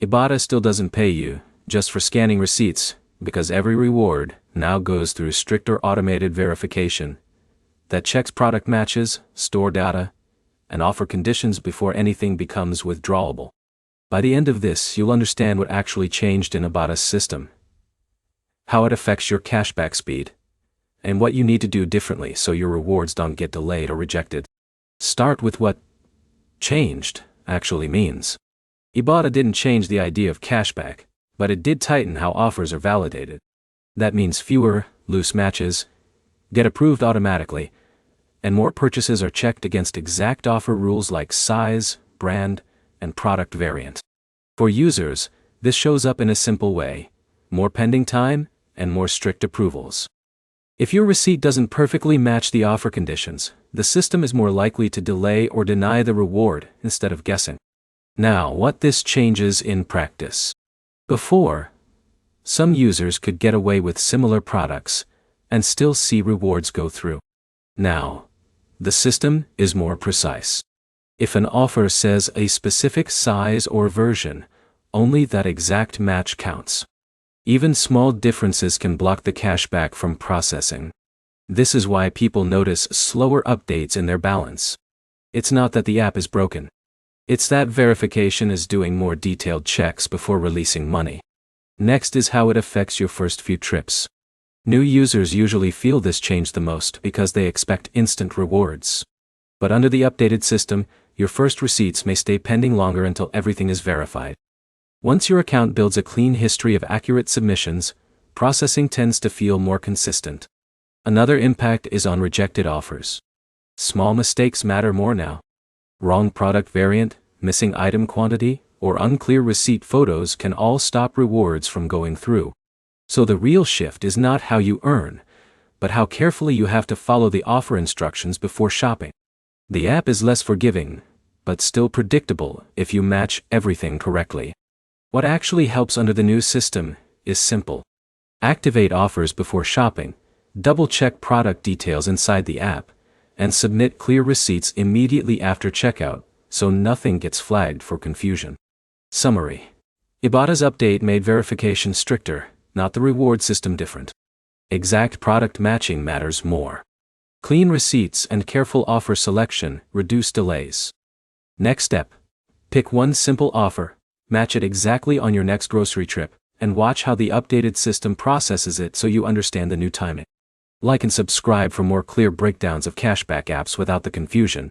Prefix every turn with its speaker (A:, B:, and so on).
A: Ibotta still doesn't pay you, just for scanning receipts, because every reward now goes through stricter automated verification that checks product matches, store data, and offer conditions before anything becomes withdrawable. By the end of this, you'll understand what actually changed in Ibotta's system, how it affects your cashback speed, and what you need to do differently so your rewards don't get delayed or rejected. Start with what changed actually means. Ibotta didn't change the idea of cashback, but it did tighten how offers are validated. That means fewer loose matches get approved automatically, and more purchases are checked against exact offer rules like size, brand, and product variant. For users, this shows up in a simple way: more pending time and more strict approvals. If your receipt doesn't perfectly match the offer conditions, the system is more likely to delay or deny the reward instead of guessing. Now, what this changes in practice. Before, some users could get away with similar products and still see rewards go through. Now, the system is more precise. If an offer says a specific size or version, only that exact match counts. Even small differences can block the cashback from processing. This is why people notice slower updates in their balance. It's not that the app is broken. It's that verification is doing more detailed checks before releasing money. Next is how it affects your first few trips. New users usually feel this change the most because they expect instant rewards. But under the updated system, your first receipts may stay pending longer until everything is verified. Once your account builds a clean history of accurate submissions, processing tends to feel more consistent. Another impact is on rejected offers. Small mistakes matter more now. Wrong product variant, missing item quantity, or unclear receipt photos can all stop rewards from going through. So the real shift is not how you earn, but how carefully you have to follow the offer instructions before shopping. The app is less forgiving, but still predictable if you match everything correctly. What actually helps under the new system is simple. Activate offers before shopping, double-check product details inside the app, and submit clear receipts immediately after checkout, so nothing gets flagged for confusion. Summary. Ibotta's update made verification stricter, not the reward system different. Exact product matching matters more. Clean receipts and careful offer selection reduce delays. Next step. Pick one simple offer, match it exactly on your next grocery trip, and watch how the updated system processes it so you understand the new timing. Like and subscribe for more clear breakdowns of cashback apps without the confusion.